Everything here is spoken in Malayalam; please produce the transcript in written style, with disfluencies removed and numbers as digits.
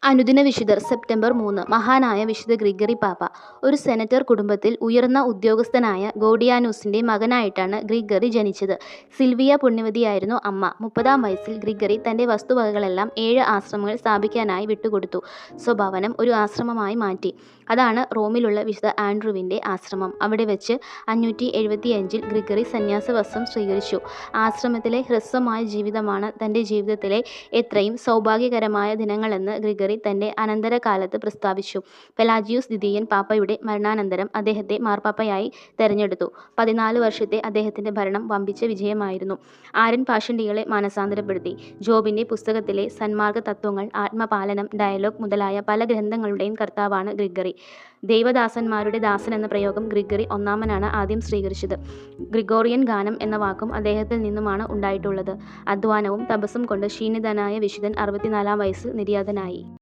അനുദിന വിശുദ്ധർ സെപ്റ്റംബർ 3 മഹാനായ വിശുദ്ധ ഗ്രിഗറി പാപ്പ. ഒരു സെനറ്റർ കുടുംബത്തിൽ ഉയർന്ന ഉദ്യോഗസ്ഥനായ ഗോഡിയാനൂസിന്റെ മകനായിട്ടാണ് ഗ്രിഗറി ജനിച്ചത്. സിൽവിയ പുണ്യവതിയായിരുന്നു അമ്മ. 30-ാം വയസ്സിൽ ഗ്രിഗറി തന്റെ വസ്തുവകകളെല്ലാം 7 ആശ്രമങ്ങൾ സ്ഥാപിക്കാനായി വിട്ടുകൊടുത്തു. സ്വഭവനം ഒരു ആശ്രമമായി മാറ്റി. അതാണ് റോമിലുള്ള വിശുദ്ധ ആൻഡ്രൂവിന്റെ ആശ്രമം. അവിടെ വെച്ച് 575-ൽ ഗ്രിഗറി സന്യാസവസ്ത്രം സ്വീകരിച്ചു. ആശ്രമത്തിലെ ഹ്രസ്വമായ ജീവിതമാണ് തന്റെ ജീവിതത്തിലെ എത്രയും സൗഭാഗ്യകരമായ ദിനങ്ങളെന്ന് ഗ്രിഗറി തന്റെ അനന്തരകാലത്ത് പ്രസ്താവിച്ചു. പെലാജിയൂസ് ദ്വിതീയൻ പാപ്പയുടെ മരണാനന്തരം അദ്ദേഹത്തെ മാർപ്പാപ്പയായി തെരഞ്ഞെടുത്തു. 14 വർഷത്തെ അദ്ദേഹത്തിന്റെ ഭരണം വമ്പിച്ച വിജയമായിരുന്നു. ആര്യൻ പാഷണ്ഡികളെ മാനസാന്തരപ്പെടുത്തി. ജോബിന്റെ പുസ്തകത്തിലെ സന്മാർഗ തത്വങ്ങൾ, ആത്മപാലനം, ഡയലോഗ് മുതലായ പല ഗ്രന്ഥങ്ങളുടെയും കർത്താവാണ് ഗ്രിഗറി. ദൈവദാസന്മാരുടെ ദാസൻ എന്ന പ്രയോഗം ഗ്രിഗറി ഒന്നാമനാണ് ആദ്യം സ്വീകരിച്ചത്. ഗ്രിഗോറിയൻ ഗാനം എന്ന വാക്കും അദ്ദേഹത്തിൽ നിന്നുമാണ് ഉണ്ടായിട്ടുള്ളത്. അധ്വാനവും തപസ്സും കൊണ്ട് ക്ഷീണിതനായ വിശുദ്ധൻ 64-ാം വയസ്സിൽ നിര്യാതനായി.